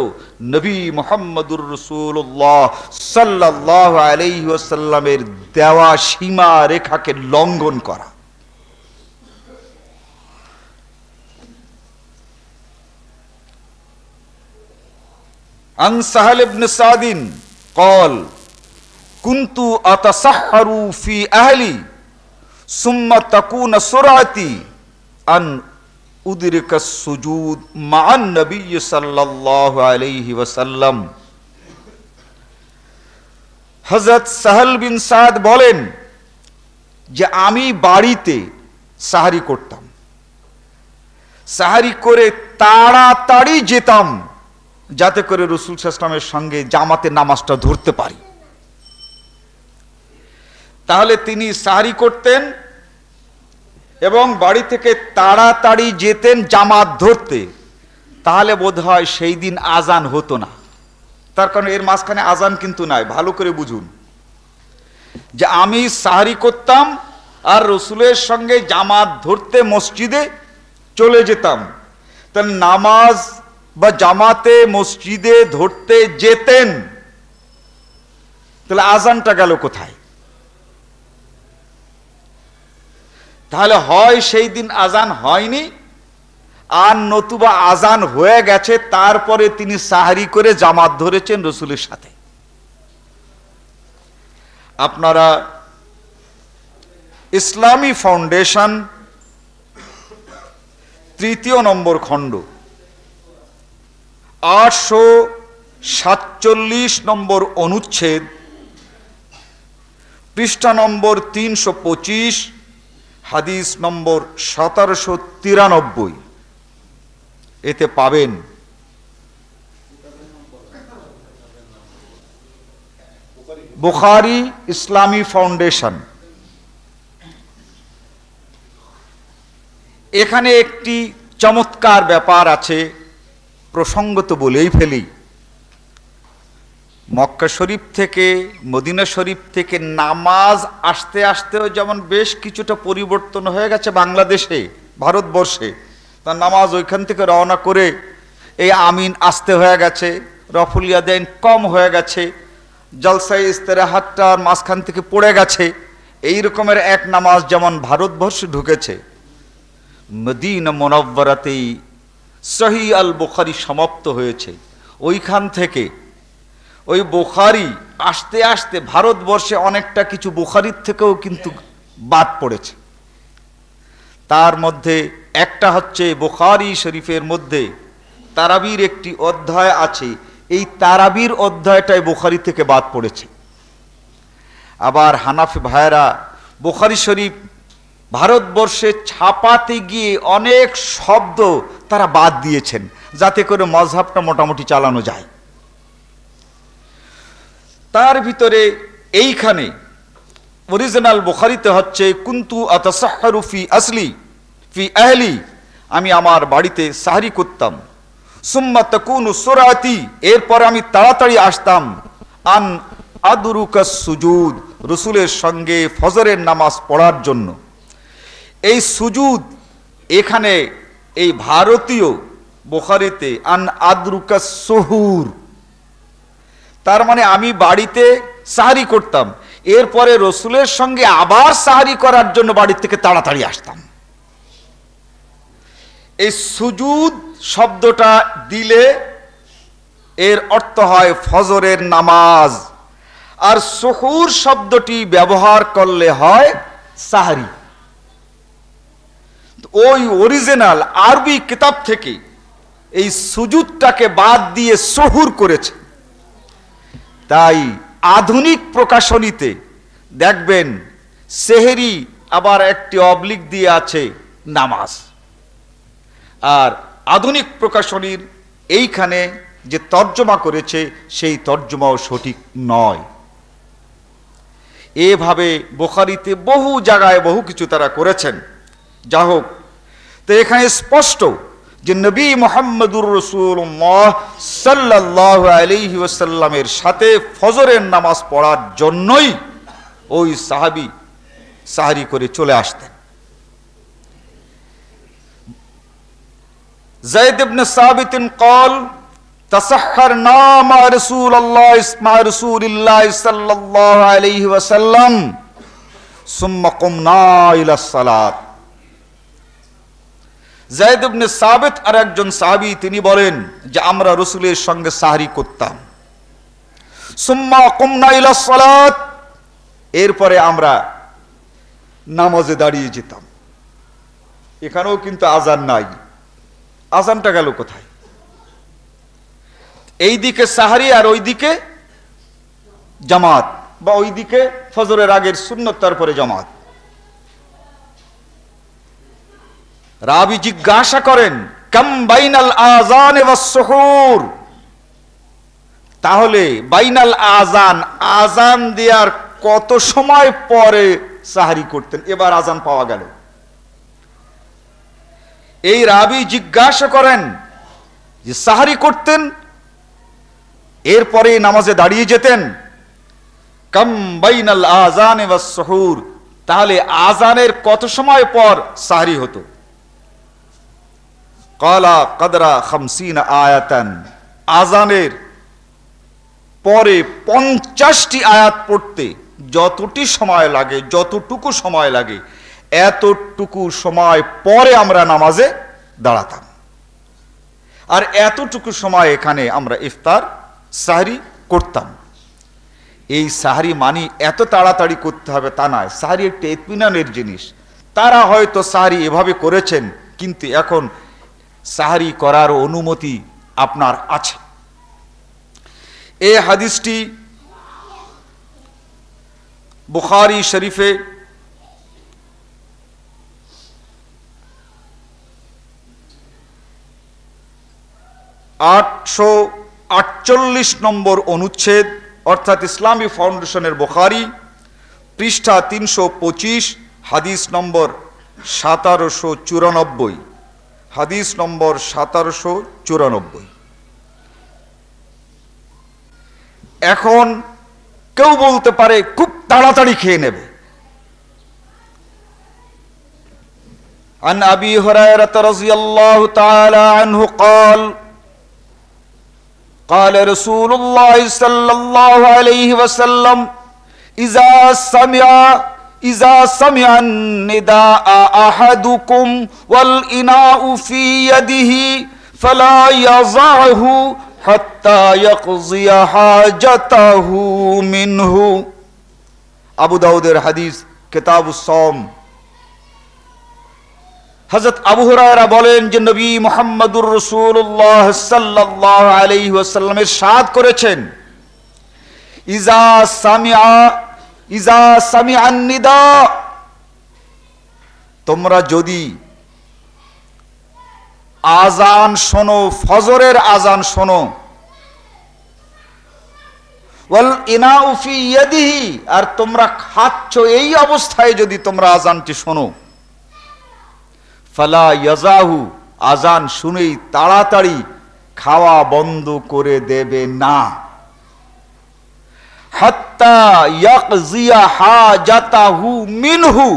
নবী মুহাম্মদুর রাসূলুল্লাহ সাল্লাল্লাহু আলাইহি ওয়াসাল্লামের দেওয়া সীমা রেখাকে লঙ্ঘন করা। আন সাহাল ইবনে সাদিন قال كنت أتسحر في أهلي ثم تكون سرعتي أن أدرك السجود مع النبي صلى الله عليه وسلم। হযরত সাহাল বিন সাদ বলেন যে আমি বাড়িতে সাহারি করতাম, সাহারি করে তাড়াতাড়ি যেতাম যাতে করে রাসূল সাল্লাল্লাহু আলাইহি ওয়াসাল্লামের সঙ্গে জামাতে নামাজটা ধরতে পারি। তাহলে তিনি সাহারি করতেন এবং বাড়ি থেকে তাড়াতাড়ি যেতেন জামাত ধরতে, তাহলে বোধহয় সেই দিন আজান হতো না। তার কারণ এর মাঝখানে আজান কিন্তু নাই, ভালো করে বুঝুন যে আমি সাহারি করতাম আর রসুলের সঙ্গে জামাত ধরতে মসজিদে চলে যেতাম, তার নামাজ বা জামাতে মসজিদে ধরতে যেতেন, তাহলে আজানটা গেল কোথায়? তাহলে হয় সেই দিন আজান হয়নি, আর নতুবা আজান হয়ে গেছে তারপরে তিনি সাহারি করে জামাত ধরেছেন রসুলের সাথে। আপনারা ইসলামী ফাউন্ডেশন 3 নম্বর খণ্ড 847 নম্বর অনুচ্ছেদ পৃষ্ঠা নম্বর 325 হাদিস নম্বর 1793 এতে পাবেন বুখারী ইসলামী ফাউন্ডেশন। এখানে একটি চমৎকার ব্যাপার আছে, প্রসঙ্গত বলেই ফেলি। মক্কা শরীফ থেকে মদিনা শরীফ থেকে নামাজ আসতে আসতেও যেমন বেশ কিছুটা পরিবর্তন হয়ে গেছে বাংলাদেশে, ভারতবর্ষে, তার নামাজ ওইখান থেকে রওনা করে এই আমিন আসতে হয়ে গেছে, রফুল ইয়াদাইন কম হয়ে গেছে, জলসায়ে ইস্তেরাহাতটার মাঝখান থেকে পড়ে গেছে। এই রকমের এক নামাজ যেমন ভারতবর্ষে ঢুকেছে, মদিনা মুনাওয়ারাতেই সহিহ আল বুখারী সমাপ্ত হয়েছে। ওইখান থেকে ওই বুখারী আসতে আসতে ভারতবর্ষে অনেকটা কিছু বুখারীর থেকেও কিন্তু বাদ পড়েছে। তার মধ্যে একটা হচ্ছে বুখারী শরীফের মধ্যে তারাবির একটি অধ্যায় আছে, এই তারাবির অধ্যায়টাই বুখারী থেকে বাদ পড়েছে। আবার হানাফি ভাইরা বুখারী শরীফ ভারতবর্ষে ছাপাতে গিয়ে অনেক শব্দ তারা বাদ দিয়েছেন, যাতে করে মযহাবটা মোটামুটি চালানো যায়। তার ভিতরে এইখানে অরিজিনাল বুখারীতে হচ্ছে কুনতু আতাসাহহারু ফি আসলি ফি আহলি, আমি আমার বাড়িতে সাহরি করতাম, সুম্মা তাকুনু সুরাতি, এরপর আমি তাড়াতাড়ি আসতাম, আন আদরুকাস সুজুদ, রাসূলের সঙ্গে ফজরের নামাজ পড়ার জন্য। এই সুজুদ এখানে এই ভারতীয় বুখারীতে আন আদরুকাস সুহুর, তার মানে আমি বাড়িতে সাহরি করতাম, এরপরে রাসূলের সঙ্গে আবার সাহরি করার জন্য বাড়ি থেকে তাড়াতাড়ি আসতাম। এই সুজুদ শব্দটা দিলে এর অর্থ হয় ফজরের নামাজ, আর সুহুর শব্দটি ব্যবহার করলে হয় সাহরি। ওই অরিজিনাল আরবি কিতাব থেকে এই সুজুদটাকে বাদ দিয়ে সুহুর করেছে। তাই আধুনিক প্রকাশনীতে দেখবেন সেহরি আবার একটি অবলিক দিয়ে আছে নামাজ, আর আধুনিক প্রকাশনীর এইখানে যে তর্জমা করেছে সেই তর্জমাও সঠিক নয়। এভাবে বুখারীতে বহু জায়গায় বহু কিছু তারা করেছেন। যা হোক, তো এখানে স্পষ্ট যে নবী মুহাম্মদুর রাসূলুল্লাহ সাল্লাল্লাহু আলাইহি ওয়াসাল্লামের সাথে ফজরের নামাজ পড়ার জন্যই ওই সাহাবী সাহরি করে চলে আসতেন। যায়েদ ইবনে সাবিত قال تسحرنا مع رسول الله صلى الله عليه وسلم ثم قمنا الى الصلاه। যায়েদ ইবনে সাবিত আর একজন সাহাবী, তিনি বলেন যে আমরা রাসূলের সঙ্গে সাহরি করতাম, সুম্মা কুমনা ইলা সালাত, এরপরে আমরা নামাজে দাঁড়িয়ে যেতাম। এখানেও কিন্তু আজান নাই, আজানটা গেল কোথায়? এইদিকে সাহরি আর ওইদিকে জামাত, বা ওইদিকে ফজরের আগের সুন্নত, তারপরে জামাত। রাবি জিজ্ঞাসা করেন কাম বাইনাল আযান ওয়াস সুহুর, তাহলে বাইনাল আযান, আযান দেওয়ার কত সময় পরে সাহরি করতেন? এবার আযান পাওয়া গেল। এই রাবি জিজ্ঞাসা করেন যে সাহরি করতেন, এরপরে নামাজে দাঁড়িয়ে যেতেন, কাম বাইনাল আযান ওয়াস সুহুর, তাহলে আযানের কত সময় পর সাহরি হতো? কালা কদরা 50 আয়াতান, আযানের পরে 50টি আয়াত পড়তে যতটি সময় লাগে, যতটুকু সময় লাগে, এতটুকু সময় পরে আমরা নামাজে দাঁড়াতাম। আর এতটুকু সময় এখানে আমরা ইফতার সাহরি করতাম। এই সাহরি মানি এত তাড়াতাড়ি করতে হবে তা নয়, সাহরি একটা ইতমিনানের জিনিস। তারা হয়তো সাহরি এভাবে করেছেন, কিন্তু এখন সাহরি করার অনুমতি আপনার আছে। এই হাদিসটি বুখারী শরীফে 848 নম্বর অনুচ্ছেদ, অর্থাৎ ইসলামী ফাউন্ডেশনের বুখারী, পৃষ্ঠা 325, হাদিস নম্বর 1794, হাদিস নম্বর 1794। এখন কেউ বলতে পারে খুব তাড়াতাড়ি খেয়ে নেবে। عن أبي هريرة رضي الله تعالى عنه قال قال رسول الله صلى الله عليه وسلم إذا سمع النداء أحدكم والإناء في يده فلا يضعه حتى يقضي حاجته منه। আবু দাউদের হাদিস, কিতাবুস সাওম। হযরত আবু হুরায়রা বলেন যে নবী মুহাম্মদুর রাসূলুল্লাহ সাল্লাল্লাহু আলাইহি ওয়াসাল্লাম ইরশাদ করেছেন, ইজা সামিআন নিদা, তোমরা যদি আজান শোনো, ফজরের আজান শোনো, ওয়াল ইনাউ ফি ইয়াদিহি, আর তোমরা খাচ্ছ এই অবস্থায় যদি তোমরা আজানটি শোনো, ফালা ইয়াজাহু, আজান শুনেই তাড়াতাড়ি খাওয়া বন্ধ করে দেবে না, হাত্তা ইয়াকজিয়া হাজাতাহু মিনহু,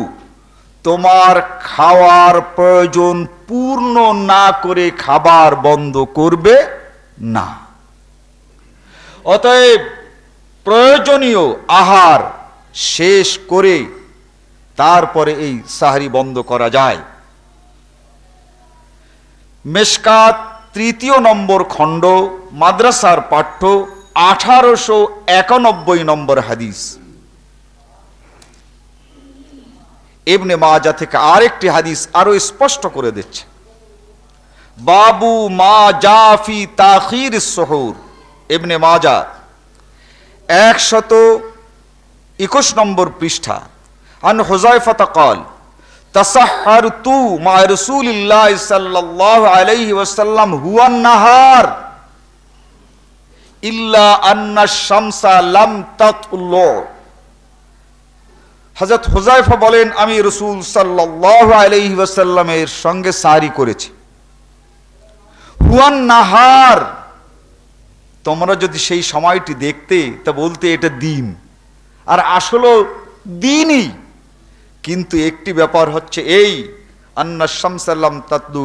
তোমার খাওয়ার প্রয়োজন পূর্ণ না করে খাবার বন্ধ করবে না। অতএব প্রয়োজনীয় আহার শেষ করে তারপরে এই সাহরি বন্ধ করা যায়। মেশকাত 3 নম্বর খণ্ড, মাদ্রাসার পাঠ্য, 1891 নম্বর হাদিস। ইবনে মাজা থেকে আরেকটি হাদিস আরো স্পষ্ট করে দিচ্ছে, বাবু মা জাফি তাখির সুহুর, ইবনে মাজা 121 নম্বর পৃষ্ঠা। আন হুযায়ফা قال تسحرت مع رسول الله صلى الله عليه وسلم هو النهار إلا أن الشمس لم تطلع। হযরত হুযায়ফা বলেন, আমি রাসূল সাল্লাল্লাহু আলাইহি ওয়াসাল্লামের সঙ্গে সারি করেছি। হুয়ান নাহার, তোমরা যদি সেই সময়টি দেখতে তা বলতে এটা দিন, আর আসলে দিনই। কিন্তু একটি ব্যাপার হচ্ছে এই, আন্না শামসা লাম তাতলু,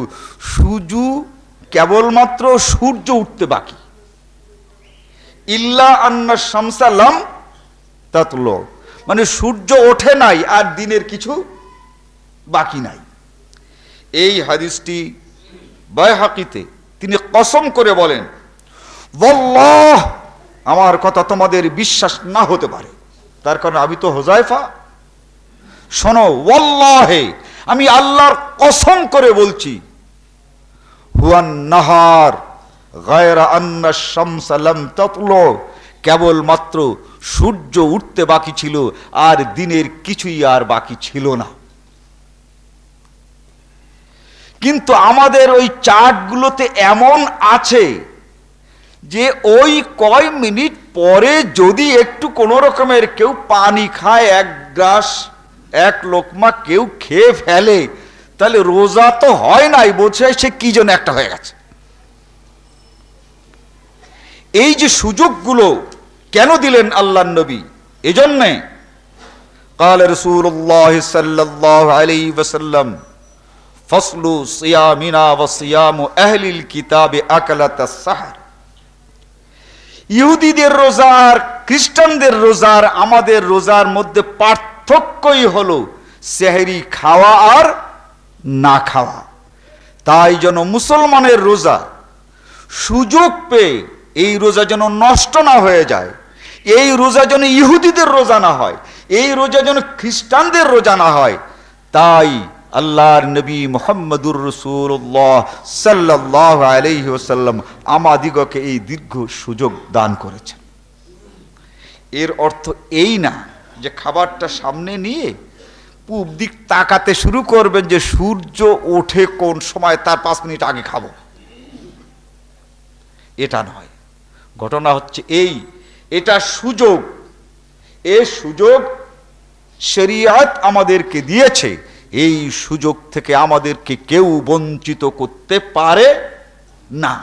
কেবলমাত্র সূর্য উঠতে বাকি। ইল্লা আন্না শামসা লাম তাতলু, মানে সূর্য ওঠে নাই আর দিনের কিছু বাকি নাই। এই হাদিসটি বাইহাকিতে তিনি কসম করে বলেন, ওয়াল্লাহ, আমার কথা তোমাদের বিশ্বাস না হতে পারে, তার কারণ আমি তো হুযায়ফা। শোনো, ওয়াল্লাহি, আমি আল্লাহর কসম করে বলছি, হুয়ান নাহার গায়রা আন্না শামসা লাম তাতলু, কেবলমাত্র সূর্য উঠতে বাকি ছিল আর দিনের কিছুই আর বাকি ছিল না। কিন্তু আমাদের ওই চার্টগুলোতে এমন আছে যে ওই কয় মিনিট পরে যদি একটু কোনো রকমের কেউ পানি খায়, এক গ্লাস, এক লোকমা কেউ খেয়ে ফেলে, তাহলে রোজা তো হয় নাই, বলছে সে কি জন্য একটা হয়ে গেছে। এই যে সুযোগগুলো কেন দিলেন আল্লাহর নবী? এজন্যে قال رسول الله صلى الله عليه وسلم فصل صيامنا وصيام اهل الكتاب اكلة السحر। ইহুদিদের রোজা আর খ্রিস্টানদের রোজার আমাদের রোজার মধ্যে পার্থক্যই হলো সেহরি খাওয়া আর না খাওয়া। তাই যেন মুসলমানের রোজা সুযোগ পেয়ে এই রোজা যেন নষ্ট না হয়ে যায়, এই রোজা যেন ইহুদিদের রোজা না হয়, এই রোজা যেন খ্রিস্টানদের রোজা না হয়, তাই আল্লাহর নবী মুহাম্মদুর রাসূলুল্লাহ সাল্লাল্লাহু আলাইহি ওয়াসাল্লাম আমাদিগকে এই দীর্ঘ সুযোগ দান করেছেন। এর অর্থ এই না যে খাবারটা সামনে নিয়ে পূব দিক তাকাতে শুরু করবেন যে সূর্য ওঠে কোন সময়, তার 5 মিনিট আগে খাবো, এটা নয়। ঘটনা হচ্ছে এই, এটা সুযোগ, এই সুযোগ শরীয়ত আমাদেরকে দিয়েছে, এই সুযোগ থেকে আমাদেরকে কেউ বঞ্চিত করতে পারে না।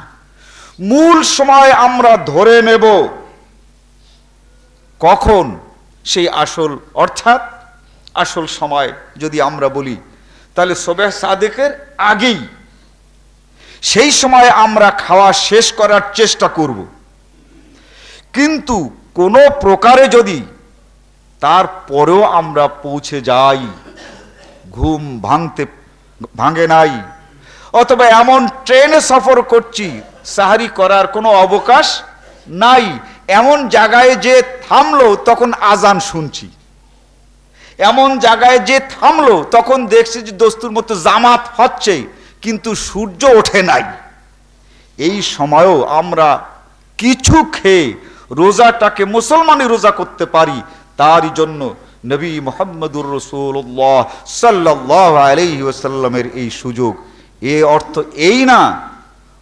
মূল সময় আমরা ধরে নেব কখন, সেই আসল, অর্থাৎ আসল সময় যদি আমরা বলি তাহলে সুবহ সাদেকের আগেই, সেই সময় আমরা খাওয়া শেষ করার চেষ্টা করব। কিন্তু কোনো প্রকারে যদি তারপরেও আমরা পৌঁছে যাই, ঘুম ভাঙে নাই, অথবা এমন ট্রেনে সফর করছি সাহারি করার কোনো অবকাশ নাই, এমন জায়গায় যে থামলো তখন আজান শুনছি, এমন জায়গায় যে থামলো তখন দেখছি যে দস্তুর মতো জামাত হচ্ছে কিন্তু সূর্য ওঠে নাই, এই সময়ও আমরা কিছু খেয়ে রোজাটাকে মুসলমানি রোজা করতে পারি, তারই জন্য নবী মুহাম্মদুর রাসূলুল্লাহ সাল্লাল্লাহু আলাইহি ওয়াসাল্লামের এই সুযোগ। এর অর্থ এই না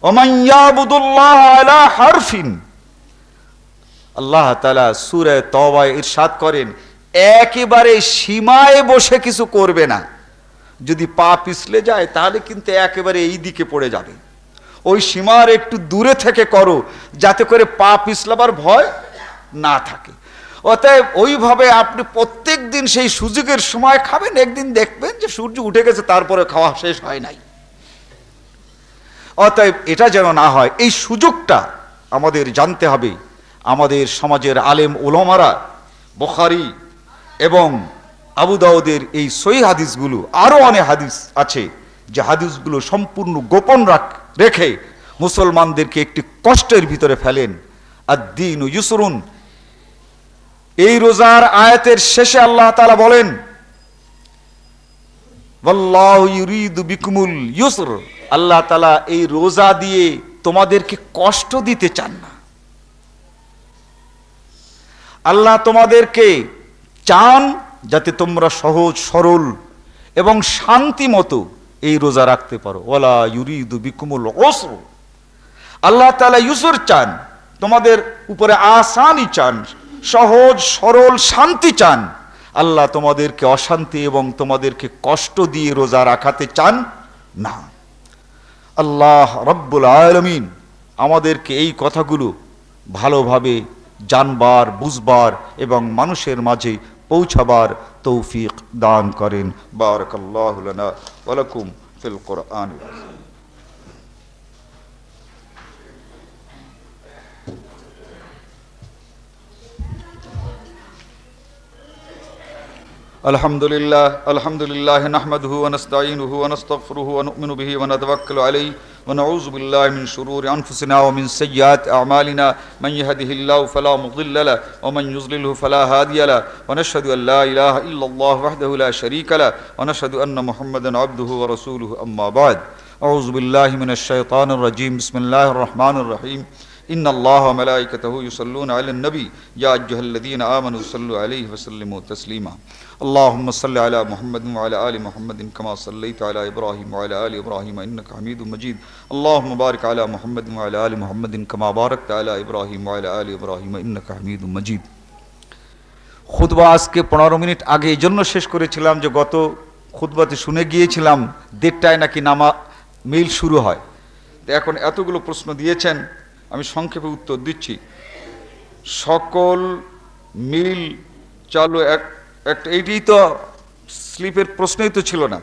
ওমান ইয়াবুদুল্লাহ আলা হারফিন। আল্লাহ তাআলা সূরা তওবায় ইরশাদ করেন, একেবারে সীমায় বসে কিছু করবে না। যদি পা পিছলে যায় তাহলে কিন্তু একেবারে এই দিকে পড়ে যাবে। ওই সীমার একটু দূরে থেকে করো, যাতে করে পা পিছলাবার ভয় না থাকে। অতএব ওইভাবে আপনি প্রত্যেক দিন সেই সুযোগের সময় খাবেন, একদিন দেখবেন যে সূর্য উঠে গেছে, তারপরে খাওয়া শেষ হয় নাই। অতএব এটা যেন না হয়, এই সুযোগটা আমাদের জানতে হবে। আমাদের সমাজের আলেম ওলামারা বুখারী এবং আবু দাউদের এই সহিহ হাদিসগুলো, আরো অনেক হাদিস আছে যে হাদিসগুলো সম্পূর্ণ গোপন রেখে মুসলমানদেরকে একটি কষ্টের ভিতরে ফেলেন। আদ-দীনু ইউসরুন। এই রোজার আয়াতের শেষে আল্লাহ তাআলা বলেন, ওয়াল্লাহু ইউরিদু বিকুমুল ইউসর। আল্লাহ তাআলা এই রোজা দিয়ে তোমাদেরকে কষ্ট দিতে চান না। আল্লাহ তোমাদেরকে চান যাতে তোমরা সহজ সরল এবং শান্তি মতো এই রোজা রাখতে পারো। ওয়ালা ইউরিদু বিকুমুল উসর। আল্লাহ তাআলা ইউসর চান, তোমাদের উপরে আসানি চান, সহজ সরল শান্তি চান। আল্লাহ তোমাদেরকে অশান্তি এবং তোমাদেরকে কষ্ট দিয়ে রোজা রাখাতে চান না। আল্লাহ রব্বুল আলামিন আমাদেরকে এই কথাগুলো ভালোভাবে জানবার, বুঝবার এবং মানুষের মাঝে পৌঁছাবার তৌফিক দান করেন। বারাকাল্লাহু লানা ওয়া লাকুম ফিল কুরআন। আলহামদুলিল্লাহ নাহমাদুহু ওয়া নাস্তাঈনুহু ওয়া নাস্তাগফিরুহু ওয়া নু'মিনু বিহি ওয়া নাতাওয়াক্কালু আলাইহি ওয়া নাউযু বিল্লাহি মিন শুরুরি আনফুসিনা ওয়া মিন সাইয়্যাতি আ'মালিনা মান ইয়াহদিহিল্লাহু ফালা মুদিল্লা লাহু ওয়া মান ইউদ্লিলহু ফালা হাদিয়া লাহু ওয়া নাশহাদু আন লা ইলাহা ইল্লাল্লাহু ওয়াহদাহু লা শারীকা লাহু ওয়া নাশহাদু আন্না মুহাম্মাদান আবদুহু ওয়া রাসূলুহু আম্মা বা'দ। আউযু বিল্লাহি মিনাশ শাইতানির রাজীম। বিসমিল্লাহির রহমানির রহিম। ইন্নাল্লাহা ওয়া মালাইকাতাহু ইউসাল্লুনা আলান নবী ইয়া আইয়ুহাল্লাযীনা আমানু সাল্লু আলাইহি ওয়া সাল্লিমু তাসলিমা। اللهم صل على محمد وعلى آل محمد كما صليت على إبراهيم وعلى آل إبراهيم إنك حميد مجيد. اللهم بارك على محمد وعلى آل محمد كما باركت على إبراهيم وعلى آل إبراهيم إنك حميد مجيد. খুতবা আজকে 15 মিনিট আগে এই জন্য শেষ করেছিলাম যে গত খুতবাতে শুনে গিয়েছিলাম 1:30টায় নাকি মিল শুরু হয়। তো এখন এতগুলো প্রশ্ন দিয়েছেন, আমি সংক্ষেপে উত্তর দিচ্ছি। সকল মিল চালু এইটাই তো স্লিপের প্রশ্নই তো ছিল না।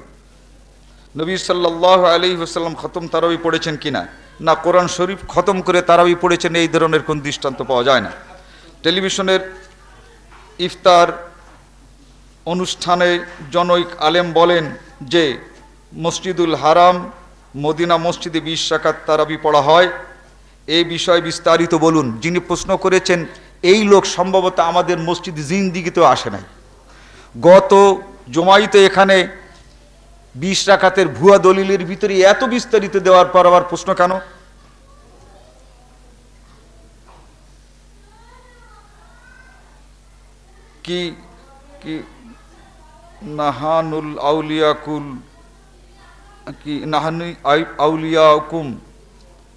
নবী সাল্লাল্লাহু আলাইহি ওয়াসাল্লাম খতম তারাবি পড়েছেন কিনা, না কোরআন শরীফ খতম করে তারাবি পড়েছেন, এই ধরনের কোন দৃষ্টান্ত পাওয়া যায় না। টেলিভিশনের ইফতার অনুষ্ঠানে জনৈক আলেম বলেন যে মসজিদুল হারাম মদিনা মসজিদে 20 রাকাত তারাবি পড়া হয়, এই বিষয়ে বিস্তারিত বলুন। যিনি প্রশ্ন করেছেন এই লোক সম্ভবত আমাদের মসজিদ জিন্দিগিতেও আসে নাই। গত জুমাইতে এখানে 20 রাকাতের ভুয়া দলিলের ভিতরে এত বিস্তারিত দেওয়ার পর আবার প্রশ্ন কেন? কি কি নাহানুল আউলিয়াকুল কি নাহানু আউলিয়াকুম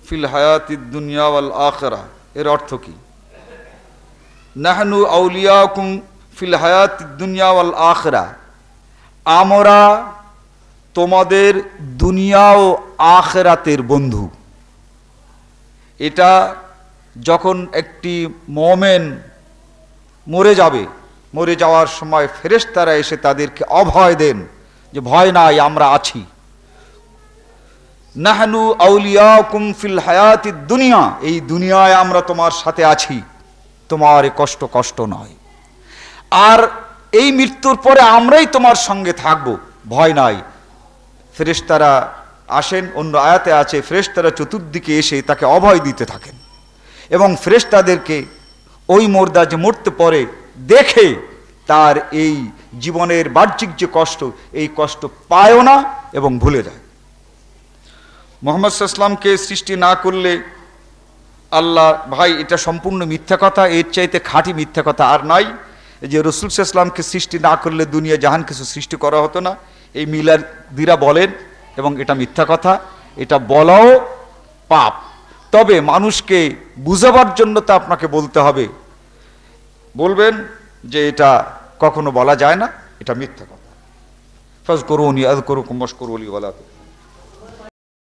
ফিল হায়াতিদ দুনিয়া ওয়াল আখিরা, এর অর্থ কি? নাহনু আউলিয়াকুম ফিল হায়াতিদ দুনিয়া ওয়াল আখিরা, আমরা তোমাদের দুনিয়া ও আখিরাতের বন্ধু। এটা যখন একটি মুমিন মরে যাবে, মরে যাওয়ার সময় ফেরেশতারা এসে তাদেরকে অভয় দেন যে ভয় নাই, আমরা আছি। নাহনু আউলিয়াকুম ফিল হায়াতিদ দুনিয়া, এই দুনিয়ায় আমরা তোমার সাথে আছি, তোমার কষ্ট নয়। আর এই মৃত্যুর পরে আমরাই তোমার সঙ্গে থাকব, ভয় নাই। ফেরেশতারা আসেন, অন্য আয়াতে আছে ফেরেশতারা চতুর্দিকে এসে তাকে অভয় দিতে থাকেন এবং ফেরেশতাদেরকে ওই মুর্দা যে মরতে পরে দেখে তার এই জীবনের বাহ্যিক যে কষ্ট, এই কষ্ট পায়ও না এবং ভুলে যায়। মুহাম্মদ সাল্লাল্লাহু আলাইহি ওয়াসাল্লামকে সৃষ্টি না করলে আল্লাহ, ভাই এটা সম্পূর্ণ মিথ্যা কথা, এর চাইতে খাঁটি মিথ্যা কথা আর নাই। এই যে রসুল সাল্লাল্লাহু আলাইহি ওয়াসাল্লামকে সৃষ্টি না করলে দুনিয়া জাহান কিছু সৃষ্টি করা হতো না, এই মিলাদিরা বলেন, এবং এটা মিথ্যা কথা, এটা বলাও পাপ। তবে মানুষকে বুঝাবার জন্য তা আপনাকে বলতে হবে, বলবেন যে এটা কখনো বলা যায় না, এটা মিথ্যা কথা। ফাজকুরুনি আযকুরুকুম ওয়াশকুরু লি ওয়া লা তাকফুরুন।